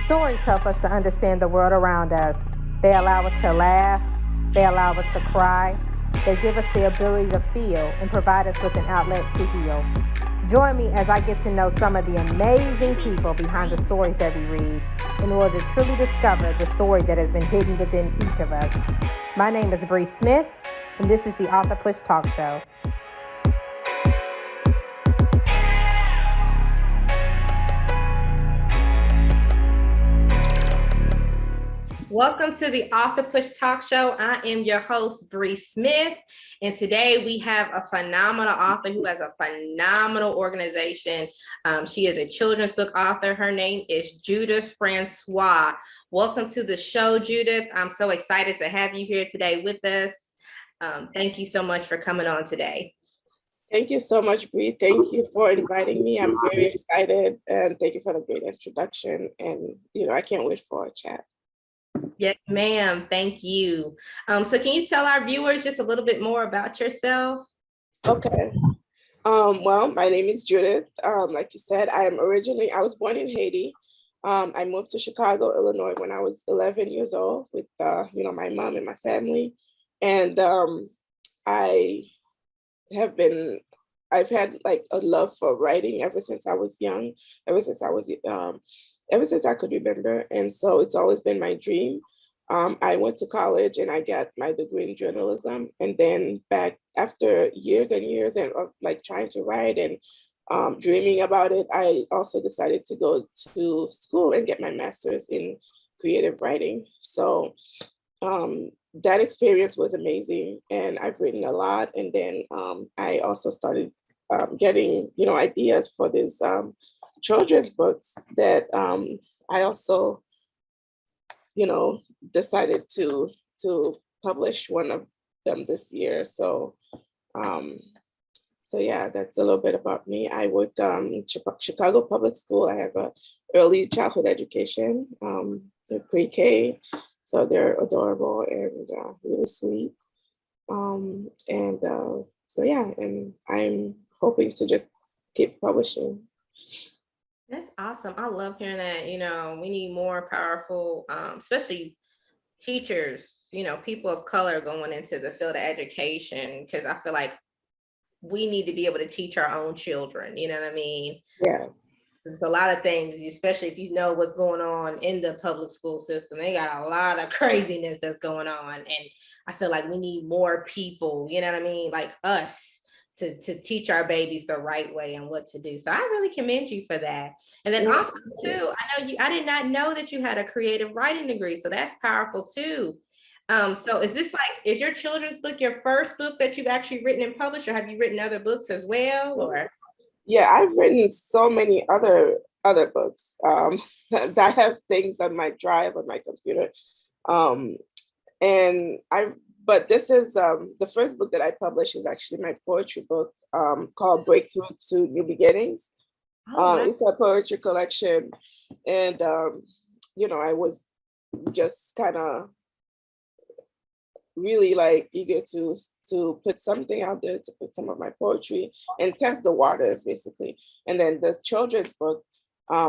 Stories help us to understand the world around us. They allow us to laugh, they allow us to cry, they give us the ability to feel and provide us with an outlet to heal. Join me as I get to know some of the amazing people behind the stories that we read in order to truly discover the story that has been hidden within each of us. My name is Bre Smith, and this is the Author Push Talk Show. Welcome to the Author Push Talk Show. I am your host, Bre Smith, and today we have a phenomenal author who has a phenomenal organization. She is a children's book author. Her name is Judith Francois. Welcome to the show, Judith. I'm so excited to have you here today with us. Thank you so much for coming on today. Thank you so much, Bre. Thank you for inviting me. I'm very excited, and thank you for the great introduction. And I can't wait for a chat. Yes, ma'am. Thank you. So can you tell our viewers just a little bit more about yourself? Okay. Well, my name is Judith. Like you said, I was born in Haiti. I moved to Chicago, Illinois when I was 11 years old with, my mom and my family. And I've had like a love for writing ever since I was young, ever since I could remember. And so it's always been my dream. I went to college and I got my degree in journalism. And then back after years and years of like trying to write and dreaming about it, I also decided to go to school and get my master's in creative writing. So that experience was amazing, and I've written a lot. And then I also started getting, ideas for these children's books that I also, decided to publish one of them this year. So yeah, that's a little bit about me. I work in Chicago Public School. I have a early childhood education, the pre-K. So they're adorable and really sweet. So yeah, and I'm hoping to just keep publishing. That's awesome. I love hearing that. We need more powerful, especially teachers, people of color going into the field of education, because I feel like we need to be able to teach our own children. You know what I mean? Yeah. There's a lot of things, especially if you know what's going on in the public school system. They got a lot of craziness that's going on. And I feel like we need more people, you know what I mean? Like us to teach our babies the right way and what to do. So I really commend you for that. And then also too, I did not know that you had a creative writing degree. So that's powerful too. So is your children's book your first book that you've actually written and published, or have you written other books as well? Or yeah, I've written so many other books. I have things on my drive on my computer. But this is the first book that I published is actually my poetry book called Breakthrough to New Beginnings. It's a poetry collection. And, I was just kind of really like eager to put something out there, to put some of my poetry and test the waters basically. And then the children's book,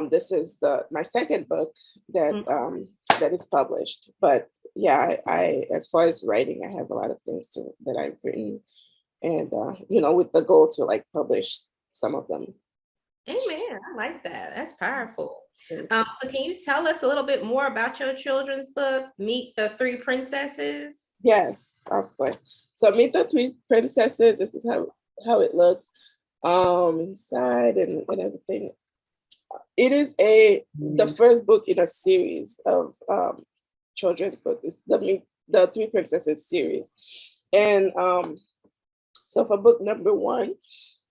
this is my second book that that is published. But yeah, I as far as writing, I have a lot of things that I've written, and with the goal to like publish some of them. Amen. I like that. That's powerful. So can you tell us a little bit more about your children's book, Meet the Three Princesses? Yes, of course. So Meet the Three Princesses, this is how it looks inside and everything. It is the first book in a series of children's books. It's the Three Princesses series. And so for book number 1,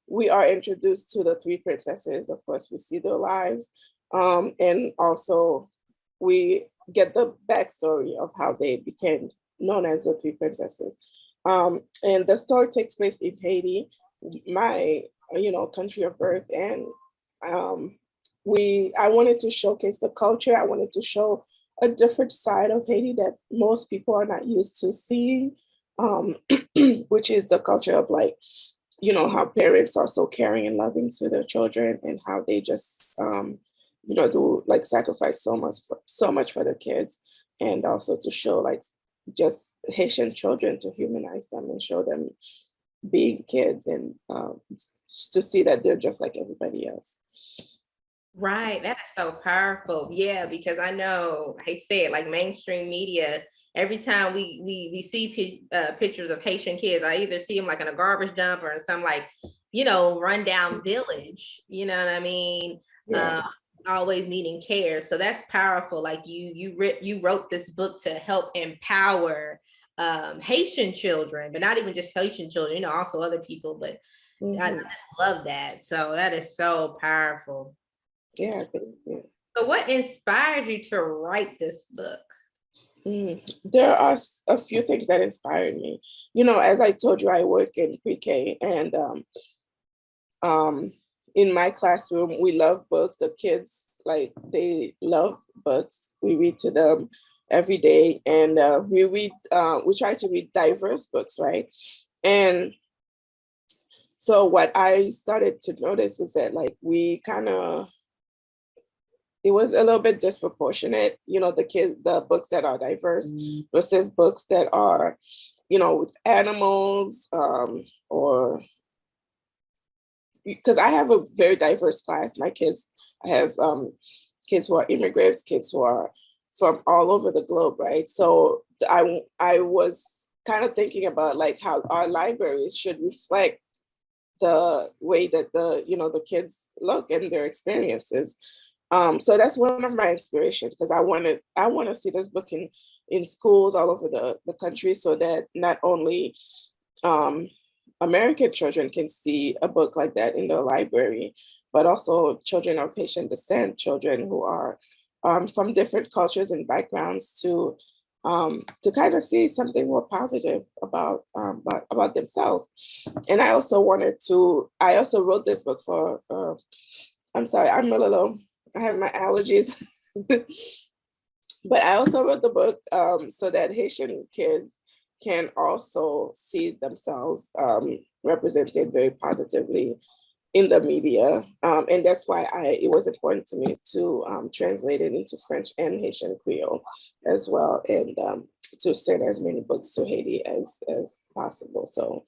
we are introduced to the three princesses. Of course, we see their lives. And also we get the backstory of how they became known as the Three Princesses. And the story takes place in Haiti, my country of birth. And I wanted to showcase the culture. I wanted to show a different side of Haiti that most people are not used to seeing, which is the culture of like, how parents are so caring and loving to their children, and how they just do like sacrifice so much for their kids, and also to show like just Haitian children, to humanize them and show them being kids, and to see that they're just like everybody else. Right. That is so powerful. Yeah, because I know, I hate to say it, like mainstream media, every time we see pictures of Haitian kids, I either see them like in a garbage dump or in some like, rundown village, you know what I mean? Yeah. Always needing care. So that's powerful. Like you wrote this book to help empower Haitian children, but not even just Haitian children, also other people. But I just love that. So that is so powerful. Yeah, thank you. So what inspired you to write this book? There are a few things that inspired me. As I told you, I work in pre-K, and in my classroom, we love books. The kids, like, they love books. We read to them every day, and we try to read diverse books, right? And so what I started to notice was that, like, it was a little bit disproportionate, the books that are diverse versus books that are, with animals, or because I have a very diverse class. My kids, I have kids who are immigrants, kids who are from all over the globe, right? So I was kind of thinking about like how our libraries should reflect the way that the kids look and their experiences. So that's one of my inspirations, because I want to see this book in schools all over the country, so that not only American children can see a book like that in their library, but also children of Haitian descent, children who are from different cultures and backgrounds, to kind of see something more positive about themselves. And I also wrote this book for, I'm sorry, I have my allergies. But I also wrote the book so that Haitian kids can also see themselves represented very positively in the media. And that's why it was important to me to translate it into French and Haitian Creole as well, and to send as many books to Haiti as possible. So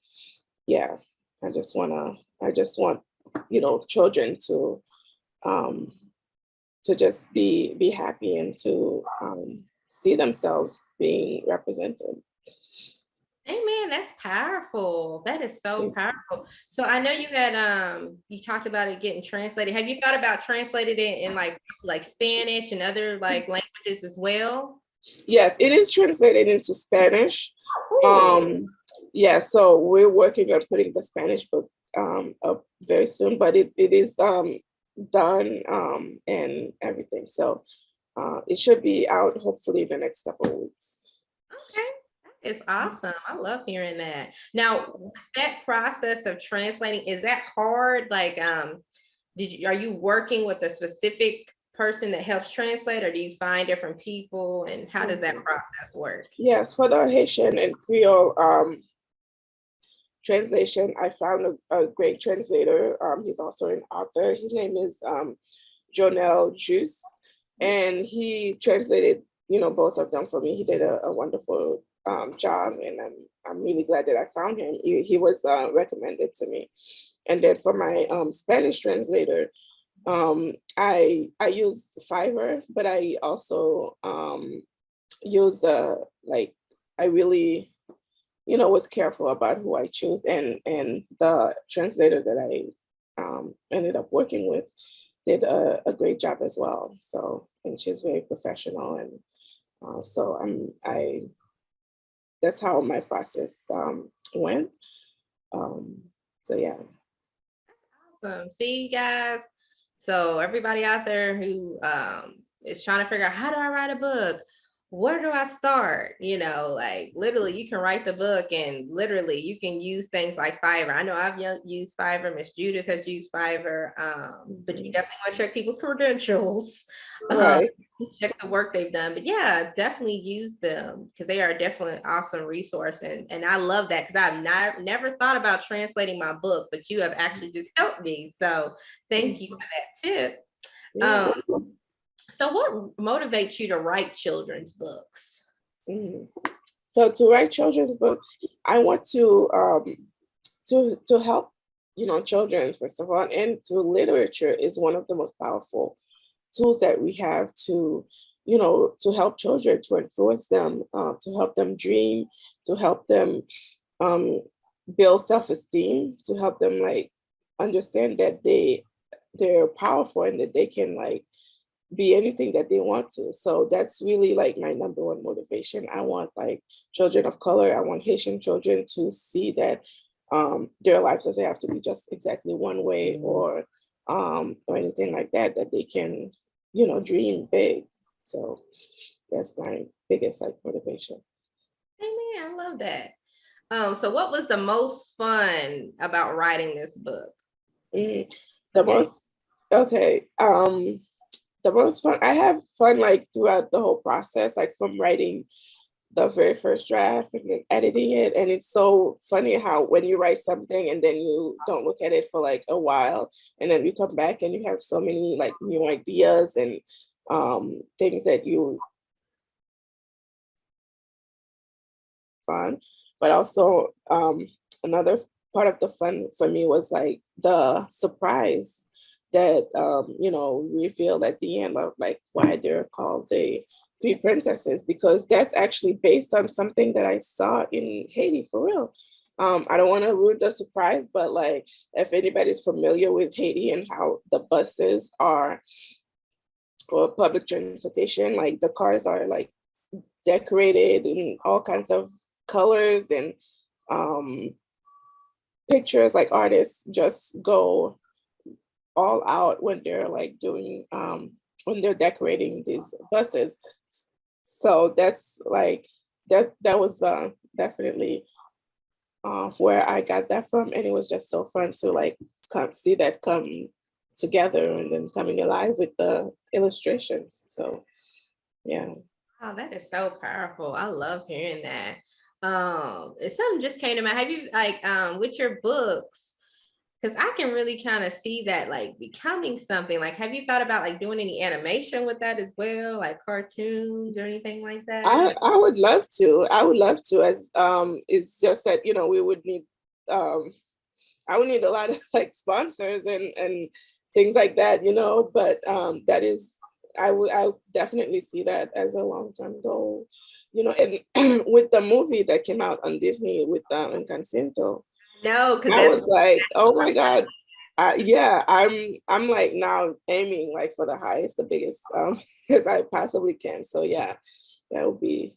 yeah, I just want children to just be happy, and to see themselves being represented. Amen. That's powerful. That is so powerful. So I know you had you talked about it getting translated. Have you thought about translating it in like Spanish and other like languages as well? Yes, it is translated into Spanish. Cool. Yeah, so we're working on putting the Spanish book up very soon, but it is done and everything. So it should be out hopefully in the next couple of weeks. Okay. It's awesome. I love hearing that. Now, that process of translating, is that hard? Like, are you working with a specific person that helps translate, or do you find different people, and how does that process work? Yes, for the Haitian and Creole translation, I found a great translator. He's also an author. His name is Jonel Juice, and he translated, both of them for me. He did a wonderful job, and I'm really glad that I found him. He was recommended to me. And then for my Spanish translator, I use Fiverr, but I also use I really was careful about who I choose, and the translator that I ended up working with did a great job as well. So, and she's very professional, and so that's how my process went. So yeah. Awesome. See, you guys. So everybody out there who is trying to figure out, how do I write a book? Where do I start? Like literally you can write the book, and literally you can use things like Fiverr. I know I've used Fiverr. Miss Judith has used Fiverr. But you definitely want to check people's credentials. Right. Check the work they've done. But yeah, definitely use them, because they are definitely an awesome resource. And I love that, because I've never thought about translating my book, but you have actually just helped me. So thank you for that tip. Yeah. So what motivates you to write children's books? Mhm. So to write children's books, I want to help, children first of all, and through literature is one of the most powerful tools that we have to, to help children, to influence them, to help them dream, to help them um, build self-esteem, to help them like understand that they're powerful and that they can like be anything that they want to. So that's really like my number one motivation. I want like children of color, I want Haitian children to see that their life doesn't have to be just exactly one way or anything like that, that they can, dream big. So that's my biggest like motivation. Amen. I love that. So what was the most fun about writing this book? Mm, the most okay. The most fun, I have fun like throughout the whole process, like from writing the very first draft and then editing it. And it's so funny how when you write something and then you don't look at it for like a while, and then you come back and you have so many like new ideas and things that you fun. But also another part of the fun for me was like the surprise that revealed at the end of like why they're called the three princesses, because that's actually based on something that I saw in Haiti for real. I don't want to ruin the surprise, but like if anybody's familiar with Haiti and how the buses are or public transportation, like the cars are like decorated in all kinds of colors and um, pictures, like artists just go all out when they're like doing when they're decorating these buses. So that's like that was definitely where I got that from, and it was just so fun to like see that come together and then coming alive with the illustrations. So yeah. Oh, that is so powerful. I love hearing that. If something just came to mind. Have you like with your books? Because I can really kind of see that like becoming something. Like, have you thought about like doing any animation with that as well, like cartoons or anything like that? I would love to. I would love to. As it's just that we would need um, I would need a lot of like sponsors and things like that, But that is, I would definitely see that as a long term goal, And with the movie that came out on Disney with Encanto, No, because I that's was like, oh my God. Yeah, I'm like now aiming like for the highest, the biggest as I possibly can. So yeah, that would be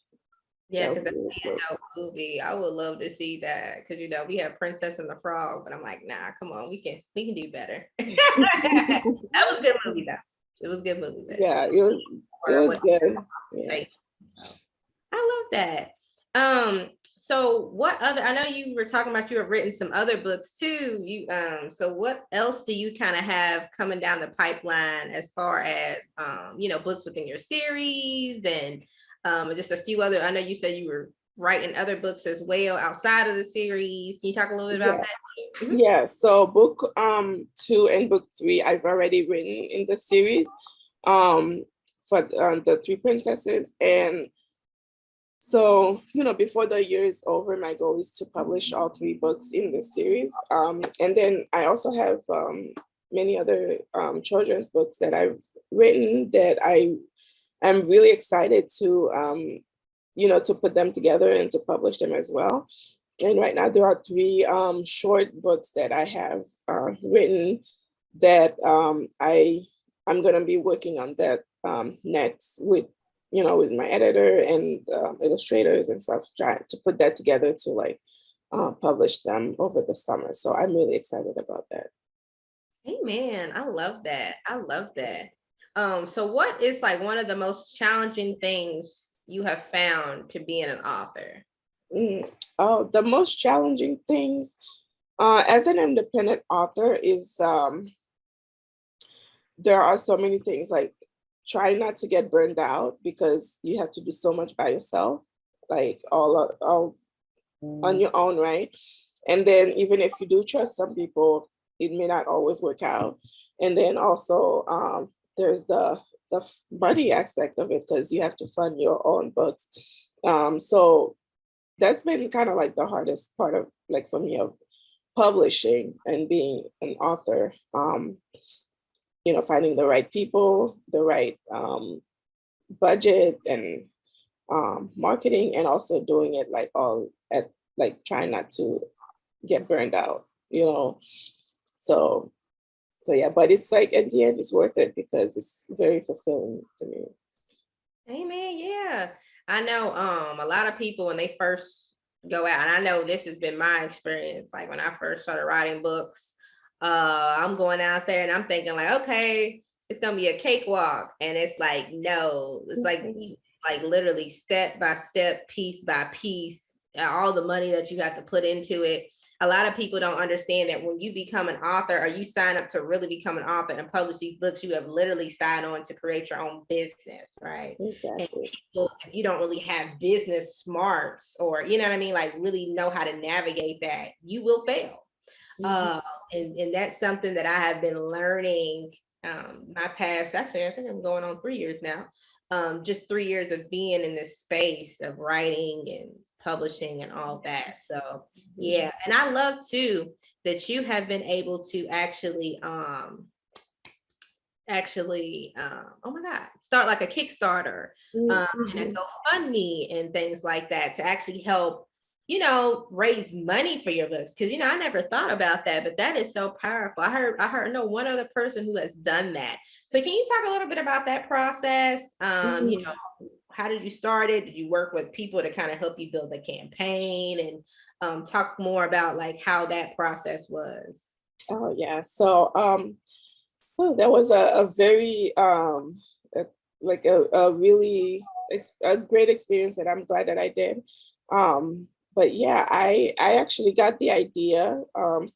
yeah, that would because be that's really be cool. a dope movie. I would love to see that because we have Princess and the Frog, but I'm like, nah, come on, we can do better. That was a good movie though. It was a good movie, but Yeah, it was what good. Yeah. say. So I love that. So what other, I know you were talking about you have written some other books too. So what else do you kind of have coming down the pipeline as far as books within your series and just a few other, I know you said you were writing other books as well outside of the series. Can you talk a little bit about Yeah. that? Mhm. Yeah. So book 2 and book 3 I've already written in the series um for the three princesses. And so, before the year is over, my goal is to publish all 3 books in the series. And then I also have many other children's books that I've written that I am really excited to put them together and to publish them as well. And right now there are 3 short books that I have written that I'm gonna be working on that next with my editor and illustrators and stuff, trying to put that together to like publish them over the summer. So I'm really excited about that. Amen. I love that. I love that. So what is like one of the most challenging things you have found to being an author? Mm. Oh, the most challenging things as an independent author is there are so many things like try not to get burned out because you have to do so much by yourself, like all on your own, right? And then even if you do trust some people, it may not always work out. And then also there's the money aspect of it, because you have to fund your own books. So that's been kind of like the hardest part of, like, for me, of publishing and being an author. Finding the right people, the right budget, and marketing, and also doing it like all at, like, trying not to get burned out, so yeah, but it's like at the end it's worth it because it's very fulfilling to me. Amen. Yeah. I know a lot of people when they first go out, and I know this has been my experience, like when I first started writing books, I'm going out there and I'm thinking like, okay, it's gonna be a cakewalk. And it's like, no, it's like Mhm. like literally step by step, piece by piece, all the money that you have to put into it. A lot of people don't understand that when you become an author or you sign up to really become an author and publish these books, you have literally signed on to create your own business, right? And Exactly. people, if you don't really have business smarts or, you know what I mean, like really know how to navigate that, you will fail. Mhm. Uh, and that's something that I have been learning my past, actually, I think I'm going on 3 years now. Just 3 years of being in this space of writing and publishing and all that. So Mhm. yeah, and I love too that you have been able to oh my god, start like a Kickstarter and a Mhm. GoFundMe and things like that to actually help, raise money for your books. Because I never thought about that, but that is so powerful. I know one other person who has done that. So can you talk a little bit about that process? Mhm. How did you start it? Did you work with people to kind of help you build the campaign, and talk more about like how that process was? Oh yeah. So that was a very a, like a really a great experience that I'm glad that I did. But yeah, I actually got the idea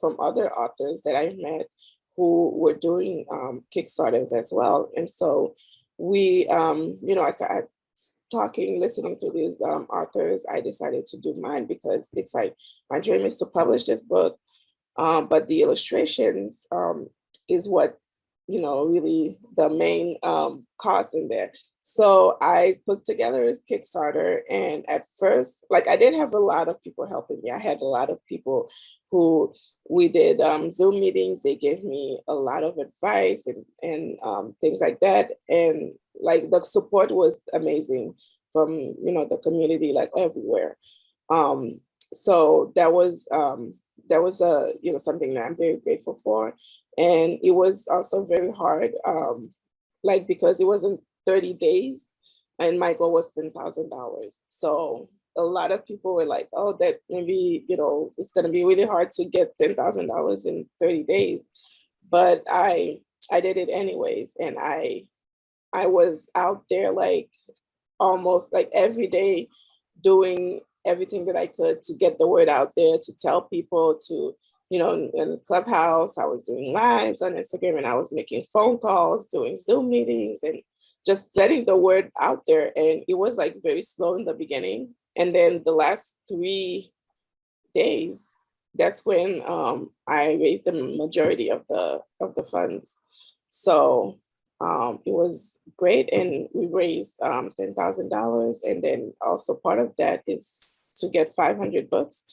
from other authors that I met who were doing Kickstarters as well. And so I talking, listening to these authors, I decided to do mine because it's like my dream is to publish this book, but the illustrations is what, really the main cost in there. So I put together a Kickstarter, and at first, like, I didn't have a lot of people helping me. I had a lot of people who we did Zoom meetings. They gave me a lot of advice and things like that. And like the support was amazing from, the community, like everywhere. So that was something that I'm very grateful for. And it was also very hard, like, because it wasn't 30 days and my goal was $10,000. So a lot of people were like, oh, that maybe, it's going to be really hard to get $10,000 in 30 days. But I did it anyways. And I was out there like almost like every day doing everything that I could to get the word out there, to tell people, to, in Clubhouse, I was doing lives on Instagram, and I was making phone calls, doing Zoom meetings, and just letting the word out there. And it was like very slow in the beginning. And then the last 3 days, that's when I raised the majority of the funds. So it was great, and we raised $10,000, and then also part of that is to get 500 books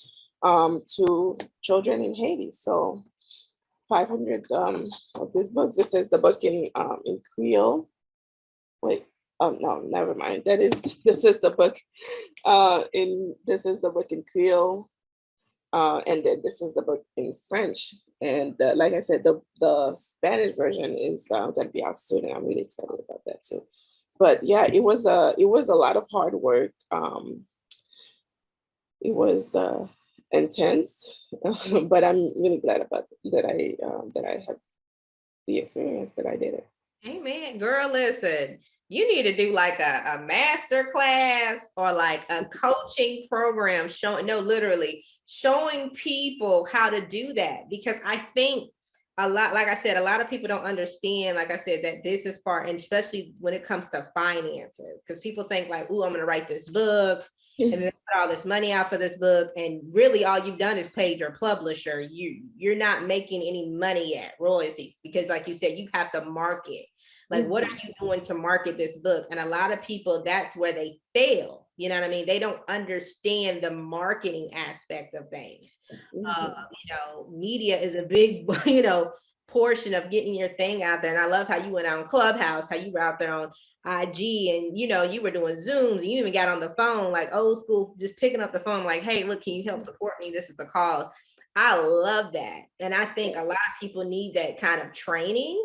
to children in Haiti. So 500 of this book. This is the book in Creole. Wait, no, never mind. That is this is the book in Creole. And then this is the book in French. And like I said, the Spanish version is going to be out soon, and I'm really excited about that too. But yeah, it was a lot of hard work. It was intense, but I'm really glad about that I had the experience that I did it. Amen. Girl, listen, you need to do like a master class or like a coaching program showing, no, literally showing people how to do that. Because I think a lot, like I said, a lot of people don't understand, like I said, that business part, and especially when it comes to finances, because people think like, oh, I'm going to write this book. and then put all this money out for this book, and really all you've done is paid your publisher. You're not making any money yet, royalties, because like you said, you have to market. Like, what are you doing to market this book? And a lot of people, that's where they fail. You know what I mean? They don't understand the marketing aspect of things. Media is a big, portion of getting your thing out there. And I love how you went out on Clubhouse, how you were out there on IG, and you were doing Zooms, and you even got on the phone, like old school, just picking up the phone, like, hey, look, can you help support me? This is the call. I love that. And I think a lot of people need that kind of training,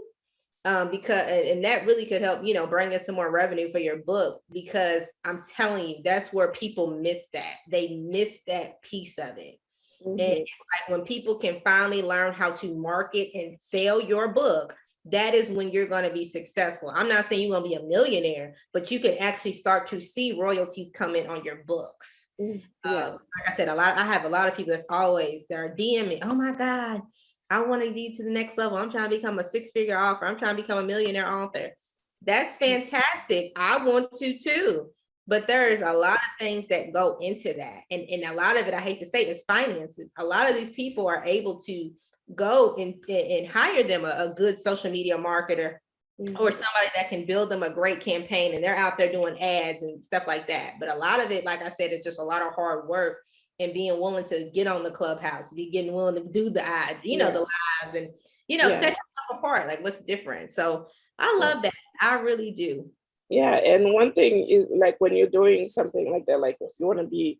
because and that really could help, bring in some more revenue for your book, because I'm telling you, that's where people miss that. They miss that piece of it. And it's like when people can finally learn how to market and sell your book, that is when you're going to be successful. I'm not saying you're going to be a millionaire, but you can actually start to see royalties come in on your books. Like I said, I have a lot of people they're DMing, oh my God, I want to get to the next level. I'm trying to become a 6-figure author. I'm trying to become a millionaire author. That's fantastic. I want to too. But there's a lot of things that go into that. And a lot of it, I hate to say, is finances. A lot of these people are able to go and hire them a good social media marketer, or somebody that can build them a great campaign, and they're out there doing ads and stuff like that. But a lot of it, like I said, it's just a lot of hard work and being willing to get on the Clubhouse, getting willing to do the ad, the lives, and set yourself apart. Like, what's different? So I love that. I really do. Yeah, and one thing is, like, when you're doing something like that, like if you want to be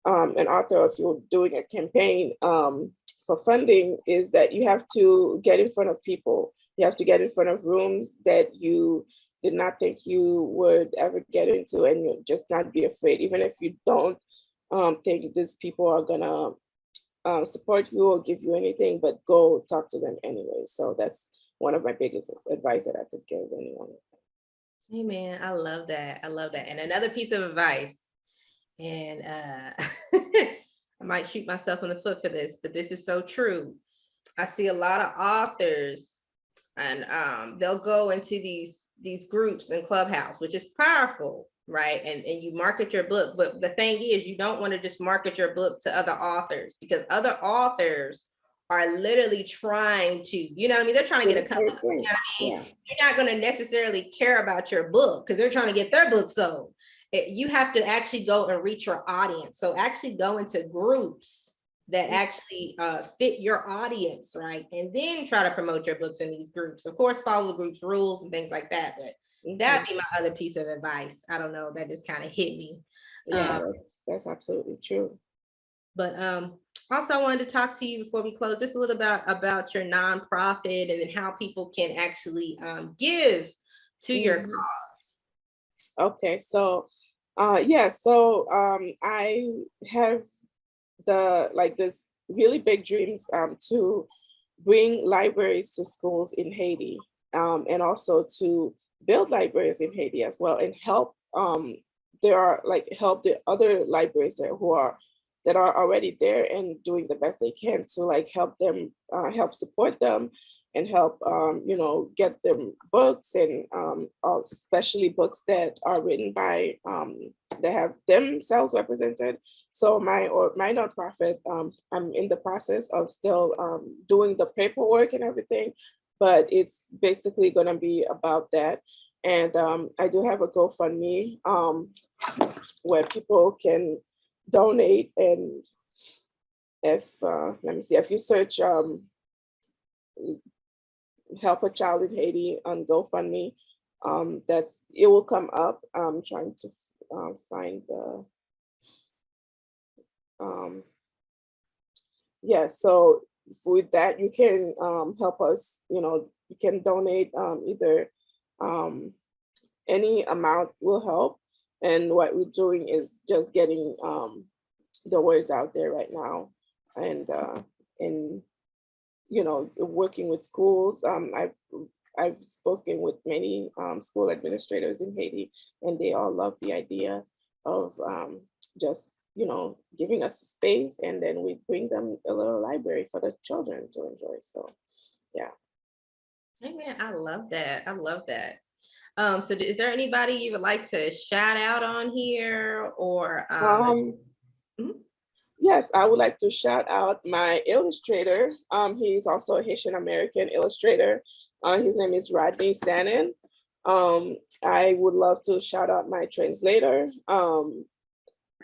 an author, or if you're doing a campaign for funding, is that you have to get in front of people. You have to get in front of rooms that you did not think you would ever get into, and you just not be afraid, even if you don't think these people are gonna support you or give you anything, but go talk to them anyway. So that's one of my biggest advice that I could give anyone. Hey man, I love that. I love that. And another piece of advice, and I might shoot myself in the foot for this, but this is so true. I see a lot of authors, and they'll go into these groups in Clubhouse, which is powerful, right? And you market your book, but the thing is, you don't want to just market your book to other authors, because other authors are literally trying to, they're trying to get a couple, You're not going to necessarily care about your book because they're trying to get their book sold. You have to actually go and reach your audience. So actually go into groups that actually fit your audience, right? And then try to promote your books in these groups. Of course, follow the group's rules and things like that. But that'd be my other piece of advice. I don't know, that just kind of hit me. Yeah, that's absolutely true. But also, I wanted to talk to you before we close just a little about your nonprofit, and then how people can actually give to your cause. Okay, so I have this really big dreams to bring libraries to schools in Haiti, and also to build libraries in Haiti as well, and help help the other libraries that are already there and doing the best they can to help them, help support them, and help get them books, and especially books that are written by that have themselves represented. So my nonprofit, I'm in the process of still doing the paperwork and everything, but it's basically going to be about that. And I do have a GoFundMe where people can donate, and if let me see, if you search help a child in Haiti on GoFundMe, it will come up. I'm trying to find the so with that you can help us. You can donate, either any amount will help. And what we're doing is just getting the words out there right now, and working with schools. I've spoken with many school administrators in Haiti, and they all love the idea of just giving us a space, and then we bring them a little library for the children to enjoy. So yeah. Hey man, I love that. I love that. So is there anybody you would like to shout out on here or mhm. Yes, I would like to shout out my illustrator. He's also a Haitian American illustrator. His name is Rodney Sanin. I would love to shout out my translator,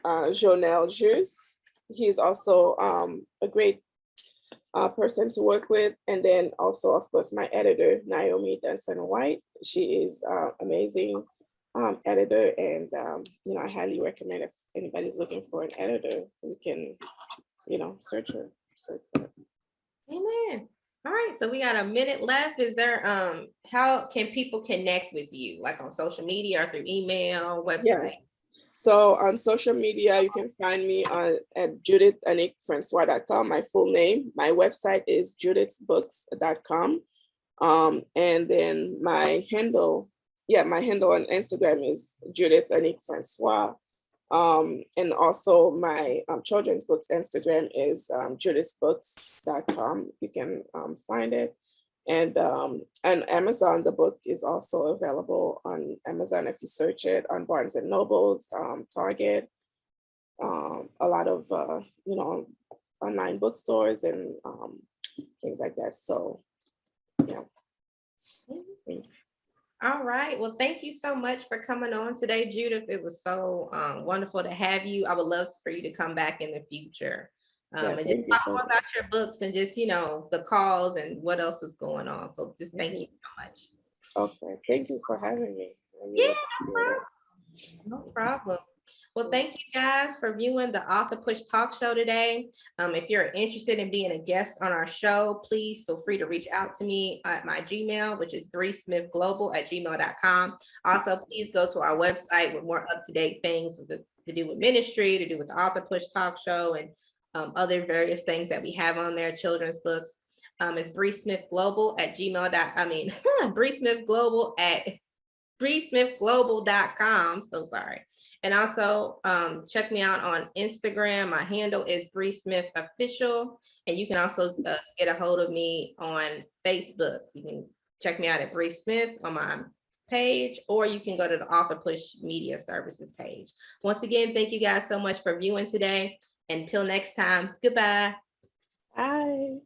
Jonelle Jus. He's also a great person to work with. And then also, of course, my editor, Naomi Dunson White. She is amazing editor, and I highly recommend if anybody's looking for an editor, you can, search her. Search for her. Amen. All right, so we got a minute left. Is there how can people connect with you, like on social media or through email, website? Yeah. So on social media, you can find me at JudithAnniqueFrancois.com, my full name. My website is judithsbooks.com. And then my handle on Instagram is Judith Annique Francois. And also my children's books Instagram is judithsbooks.com. You can find it. And Amazon, the book is also available on Amazon if you search it, on Barnes and Nobles, Target, a lot of online bookstores and things like that. So yeah. All right. Well, thank you so much for coming on today, Judith. It was so wonderful to have you. I would love for you to come back in the future. And just talk more about your books and just, the calls and what else is going on. So just thank you so much. Okay. Thank you for having me. Yeah, no problem. Well, thank you guys for viewing the Author Push Talk Show today. If you're interested in being a guest on our show, please feel free to reach out to me at my Gmail, which is bresmithglobal@gmail.com. Also, please go to our website with more up-to-date things to do with ministry, to do with the Author Push Talk Show, and other various things that we have on there, children's books. It's bresmithglobal@bresmithglobal.com. So sorry. And also check me out on Instagram. My handle is Bre Smith Official. And you can also get a hold of me on Facebook. You can check me out at Bre Smith on my page, or you can go to the Author Push Media Services page. Once again, thank you guys so much for viewing today. Until next time, goodbye. Bye.